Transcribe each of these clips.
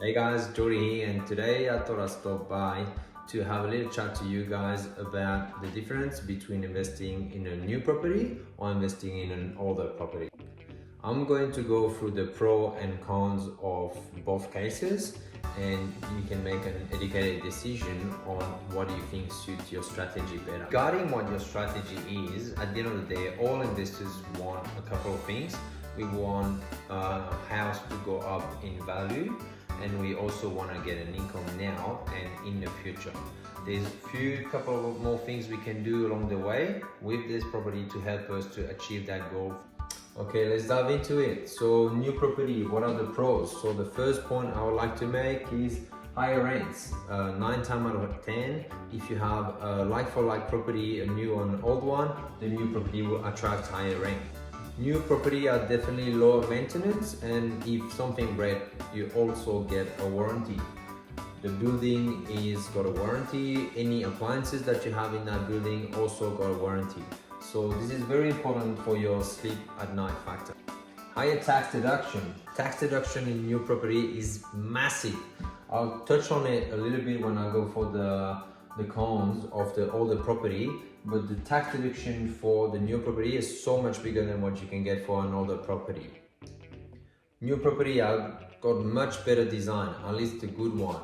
Hey guys, Jody here, and today I thought I'd stop by to have a little chat to you guys about the difference between investing in a new property or investing in an older property. I'm going to go through the pros and cons of both cases, and you can make an educated decision on what you think suits your strategy better. Regarding what your strategy is, at the end of the day, all investors want a couple of things. We want a house to go up in value, and we also want to get an income now and in the future. There's a couple of more things we can do along the way with this property to help us to achieve that goal. Okay, let's dive into it. So new property, what are the pros? So the first point I would like to make is higher rents. 9 times out of 10, if you have a like-for-like property, a new or an old one, the new property will attract higher rent. New property are definitely lower maintenance, and if something breaks, you also get a warranty. The building is got a warranty. Any appliances that you have in that building also got a warranty. So this is very important for your sleep at night factor. Higher tax deduction. Tax deduction in new property is massive. I'll touch on it a little bit when I go for the cons of the older property, but the tax deduction for the new property is so much bigger than what you can get for an older property. New property have got much better design, at least a good one.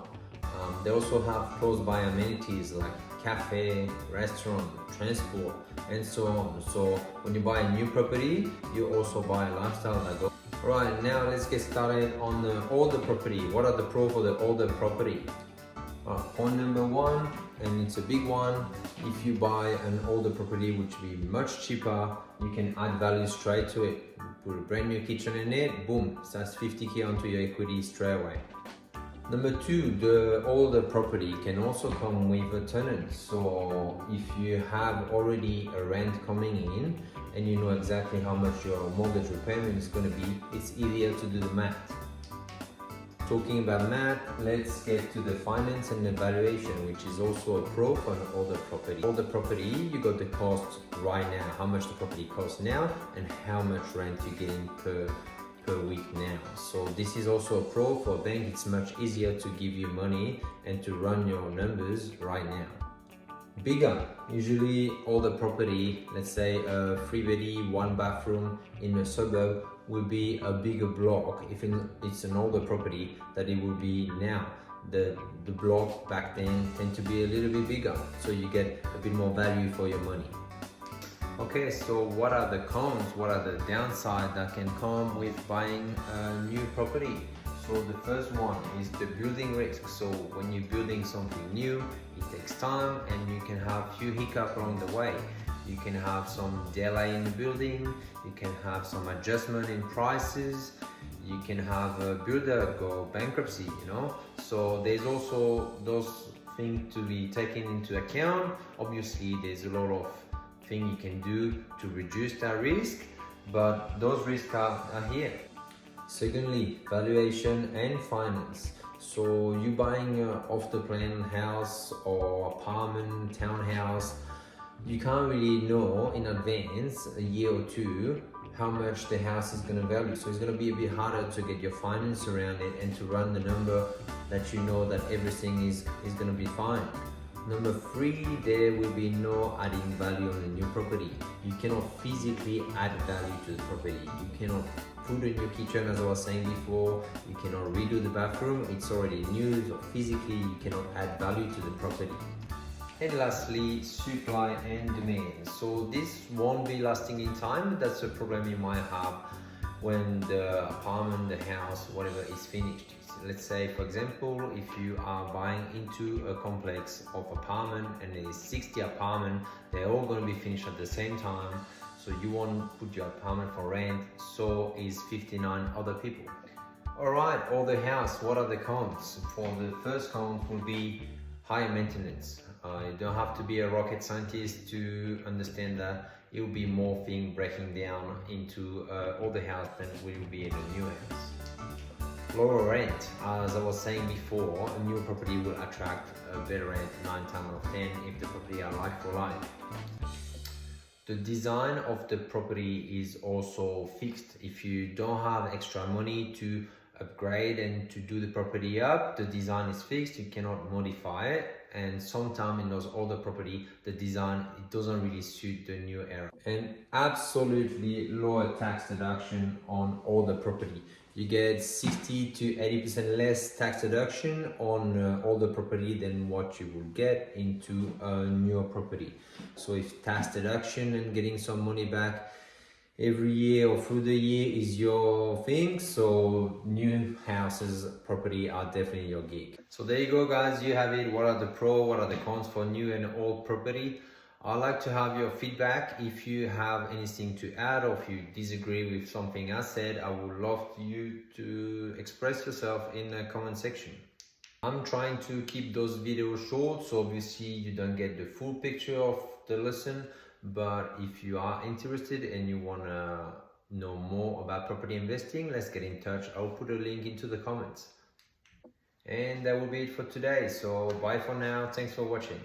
They also have close by amenities like cafe, restaurant, transport, and so on. So when you buy a new property, you also buy a lifestyle that goes. Right, now let's get started on the older property. What are the pros for the older property? Point number one, and it's a big one, if you buy an older property which will be much cheaper, you can add value straight to it. You put a brand new kitchen in it, boom, that's 50k onto your equity straight away. Number two, the older property can also come with a tenant. So if you have already a rent coming in and you know exactly how much your mortgage repayment is going to be, it's easier to do the math. Talking about math, let's get to the finance and the valuation, which is also a pro for an older property. Older property, you got the cost right now, how much the property costs now and how much rent you're getting per week now. So this is also a pro for a bank. It's much easier to give you money and to run your numbers right now. Bigger, usually older property, let's say a 3-bed, 1 bathroom in a suburb will be a bigger block if it's an older property that it will be now. The block back then tend to be a little bit bigger, so you get a bit more value for your money. Okay, so what are the cons? What are the downsides that can come with buying a new property? So the first one is the building risk. So when you're building something new, it takes time and you can have few hiccups along the way. You can have some delay in the building, you can have some adjustment in prices, you can have a builder go bankruptcy, So there's also those things to be taken into account. Obviously, there's a lot of things you can do to reduce that risk, but those risks are here. Secondly, valuation and finance. So you buying an off-the-plan house or apartment, townhouse, you can't really know in advance, a year or two, how much the house is going to value. So it's going to be a bit harder to get your finance around it and to run the number that you know that everything is going to be fine. Number three, there will be no adding value on the new property. You cannot physically add value to the property. You cannot put a new kitchen, as I was saying before. You cannot redo the bathroom. It's already new, so physically you cannot add value to the property. And lastly, supply and demand. So this won't be lasting in time. That's a problem you might have when the apartment, the house, whatever is finished. Let's say, for example, if you are buying into a complex of apartment and there is 60 apartments, they're all going to be finished at the same time. So you won't put your apartment for rent, so is 59 other people. Alright, older house, what are the cons? For the first con will be higher maintenance. You don't have to be a rocket scientist to understand that it will be more things breaking down into older house than will be in a new house. Lower rent, as I was saying before, a new property will attract a better rent 9 times out of 10 if the property are like for like. The design of the property is also fixed. If you don't have extra money to upgrade and to do the property up, the design is fixed, you cannot modify it. And sometimes in those older property, the design, it doesn't really suit the new era. And absolutely lower tax deduction on older property. You get 60 to 80% less tax deduction on older property than what you will get into a newer property. So if tax deduction and getting some money back every year or through the year is your thing, so new houses property are definitely your gig. So there you go guys, you have it. What are the pros, what are the cons for new and old property? I'd like to have your feedback. If you have anything to add or if you disagree with something I said, I would love you to express yourself in the comment section. I'm trying to keep those videos short, so obviously you don't get the full picture of the lesson. But if you are interested and you want to know more about property investing, let's get in touch. I'll put a link into the comments. And that will be it for today. So bye for now. Thanks for watching.